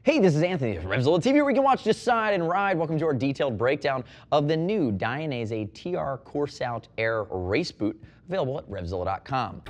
Hey, this is Anthony of RevZilla TV, where we can watch, decide, and ride. Welcome to our detailed breakdown of the new Dainese TR Course Out Air Race Boot, available at RevZilla.com.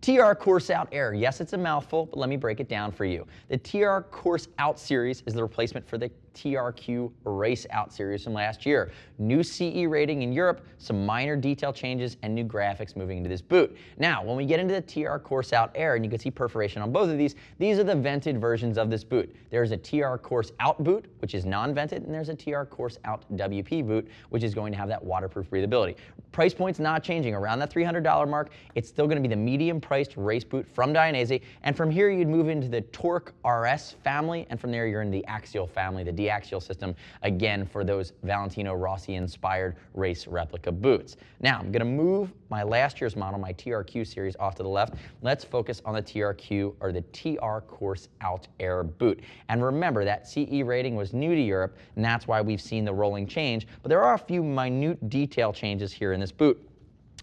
TR Course Out Air. Yes, it's a mouthful, but let me break it down for you. The TR Course Out series is the replacement for the TRQ Race Out series from last year. New CE rating in Europe, some minor detail changes, and new graphics moving into this boot. Now, when we get into the TR Course Out Air, and you can see perforation on both of these are the vented versions of this boot. There's a TR Course Out boot, which is non-vented, and there's a TR Course Out WP boot, which is going to have that waterproof breathability. Price point's not changing. Around that $300 mark, it's still going to be the medium-priced race boot from Dainese, and from here you'd move into the Torque RS family, and from there you're in the Axial family, the D-Axial system, again for those Valentino Rossi-inspired race replica boots. Now, I'm going to move my last year's model, my TRQ series, off to the left. Let's focus on the TRQ, or the TR Course Out Air boot. And remember, that CE rating was new to Europe, and that's why we've seen the rolling change, but there are a few minute detail changes here in this boot.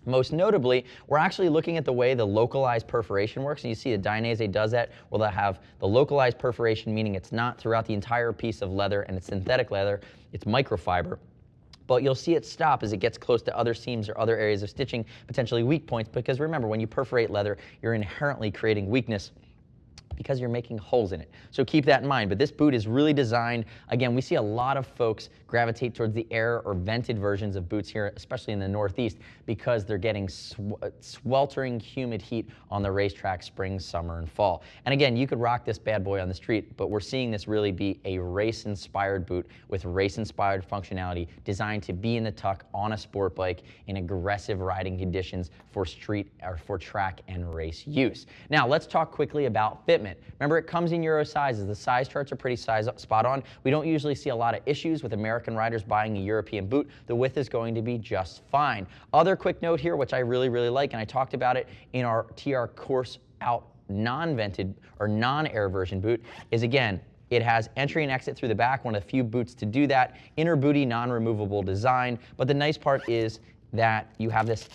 Most notably, we're actually looking at the way the localized perforation works, and you see that Dainese does that, where they'll have the localized perforation, meaning it's not throughout the entire piece of leather, and it's synthetic leather, it's microfiber. But you'll see it stop as it gets close to other seams or other areas of stitching, potentially weak points, because remember, when you perforate leather, you're inherently creating weakness because you're making holes in it. So keep that in mind. But this boot is really designed, again, we see a lot of folks gravitate towards the air or vented versions of boots here, especially in the Northeast, because they're getting sweltering humid heat on the racetrack spring, summer, and fall. And again, you could rock this bad boy on the street, but we're seeing this really be a race-inspired boot with race-inspired functionality, designed to be in the tuck on a sport bike in aggressive riding conditions for street or for track and race use. Now, let's talk quickly about fitment. Remember, it comes in Euro sizes. The size charts are pretty spot on. We don't usually see a lot of issues with American riders buying a European boot. The width is going to be just fine. Other quick note here, which I really like, and I talked about it in our TR Course Out non-vented or non-air version boot, is again, it has entry and exit through the back, one of the few boots to do that. Inner booty, non-removable design. But the nice part is that you have this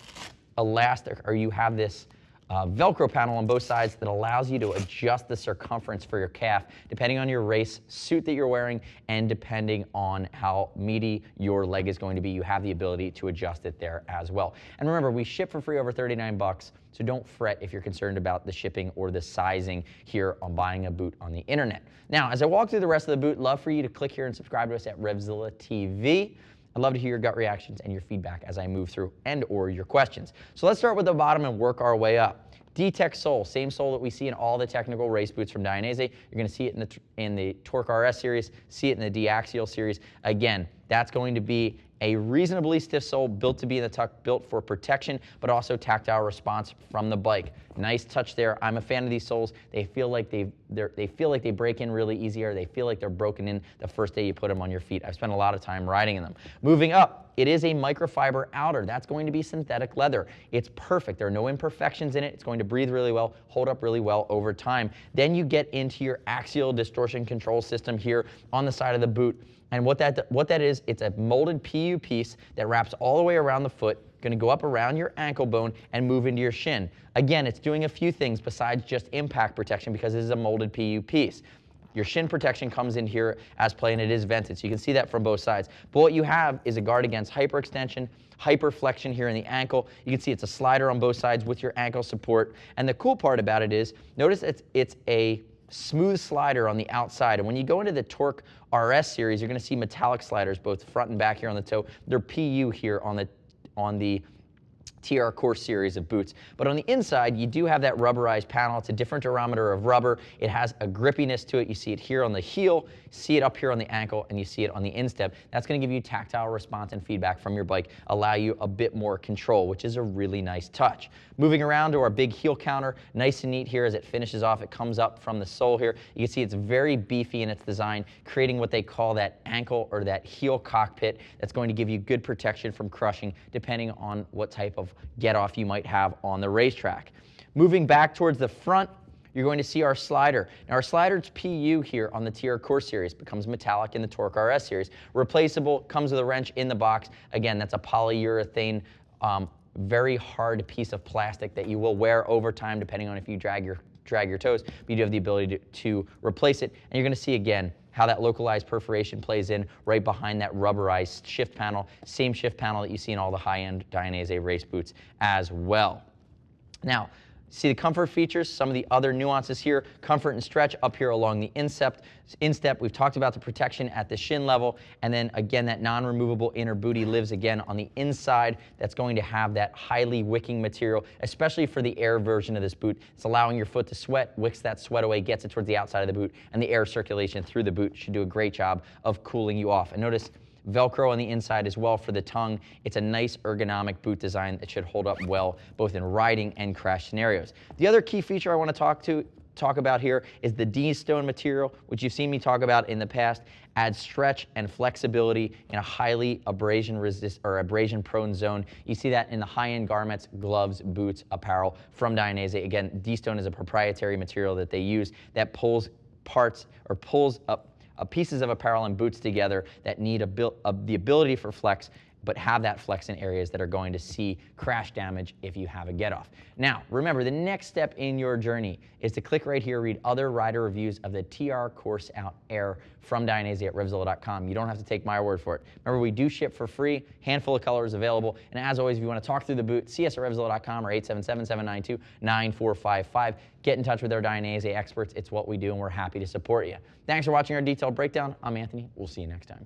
elastic, or you have this Velcro panel on both sides that allows you to adjust the circumference for your calf depending on your race suit that you're wearing and depending on how meaty your leg is going to be. You have the ability to adjust it there as well. And remember, we ship for free over 39 bucks, so don't fret if you're concerned about the shipping or the sizing here on buying a boot on the internet. Now, as I walk through the rest of the boot, love for you to click here and subscribe to us at RevZilla TV. I'd love to hear your gut reactions and your feedback as I move through and/or your questions. So let's start with the bottom and work our way up. D-Tech sole, same sole that we see in all the technical race boots from Dainese. You're going to see it in the Torque RS series, see it in the D-Axial series. Again, that's going to be a reasonably stiff sole, built to be in the tuck, built for protection, but also tactile response from the bike. Nice touch there. I'm a fan of these soles. They feel like they break in really easy, or they feel like they're broken in the first day you put them on your feet. I've spent a lot of time riding in them. Moving up, it is a microfiber outer. That's going to be synthetic leather. It's perfect. There are no imperfections in it. It's going to breathe really well, hold up really well over time. Then you get into your axial distortion control system here on the side of the boot. And what that is, it's a molded PU piece that wraps all the way around the foot, going to go up around your ankle bone and move into your shin. Again, it's doing a few things besides just impact protection, because this is a molded PU piece. Your shin protection comes in here as play, and it is vented, so you can see that from both sides. But what you have is a guard against hyperextension, hyperflexion here in the ankle. You can see it's a slider on both sides with your ankle support. And the cool part about it is, notice it's a smooth slider on the outside. And when you go into the Torque RS series, you're going to see metallic sliders both front and back here on the toe. They're PU here on the TR Course series of boots. But on the inside, you do have that rubberized panel. It's a different durometer of rubber. It has a grippiness to it. You see it here on the heel, see it up here on the ankle, and you see it on the instep. That's going to give you tactile response and feedback from your bike, allow you a bit more control, which is a really nice touch. Moving around to our big heel counter, nice and neat here as it finishes off. It comes up from the sole here. You can see it's very beefy in its design, creating what they call that ankle or that heel cockpit that's going to give you good protection from crushing, depending on what type of get off you might have on the racetrack. Moving back towards the front, you're going to see our slider. Now, our slider's PU here on the TR Course series becomes metallic in the Torque RS series. Replaceable, comes with a wrench in the box. Again, that's a polyurethane very hard piece of plastic that you will wear over time depending on if you drag your toes, but you do have the ability to replace it. And you're going to see again how that localized perforation plays in right behind that rubberized shift panel, same shift panel that you see in all the high-end Dainese race boots as well. Now, see the comfort features, some of the other nuances here, comfort and stretch up here along the instep. We've talked about the protection at the shin level, and then again, that non-removable inner booty lives again on the inside. That's going to have that highly wicking material, especially for the air version of this boot. It's allowing your foot to sweat, wicks that sweat away, gets it towards the outside of the boot, and the air circulation through the boot should do a great job of cooling you off. And notice Velcro on the inside as well for the tongue. It's a nice ergonomic boot design that should hold up well both in riding and crash scenarios. The other key feature I want to talk about here is the D-stone material, which you've seen me talk about in the past. Adds stretch and flexibility in a highly abrasion prone zone. You see that in the high-end garments, gloves, boots, apparel from Dainese. Again, D-stone is a proprietary material that they use that pulls parts or pulls up pieces of apparel and boots together that need the ability for flex, but have that flex in areas that are going to see crash damage if you have a get-off. Now, remember, the next step in your journey is to click right here, read other rider reviews of the TR Course Out Air from Dainese at RevZilla.com. You don't have to take my word for it. Remember, we do ship for free, handful of colors available, and as always, if you want to talk through the boot, see us at RevZilla.com or 877-792-9455. Get in touch with our Dainese experts. It's what we do, and we're happy to support you. Thanks for watching our detailed breakdown. I'm Anthony. We'll see you next time.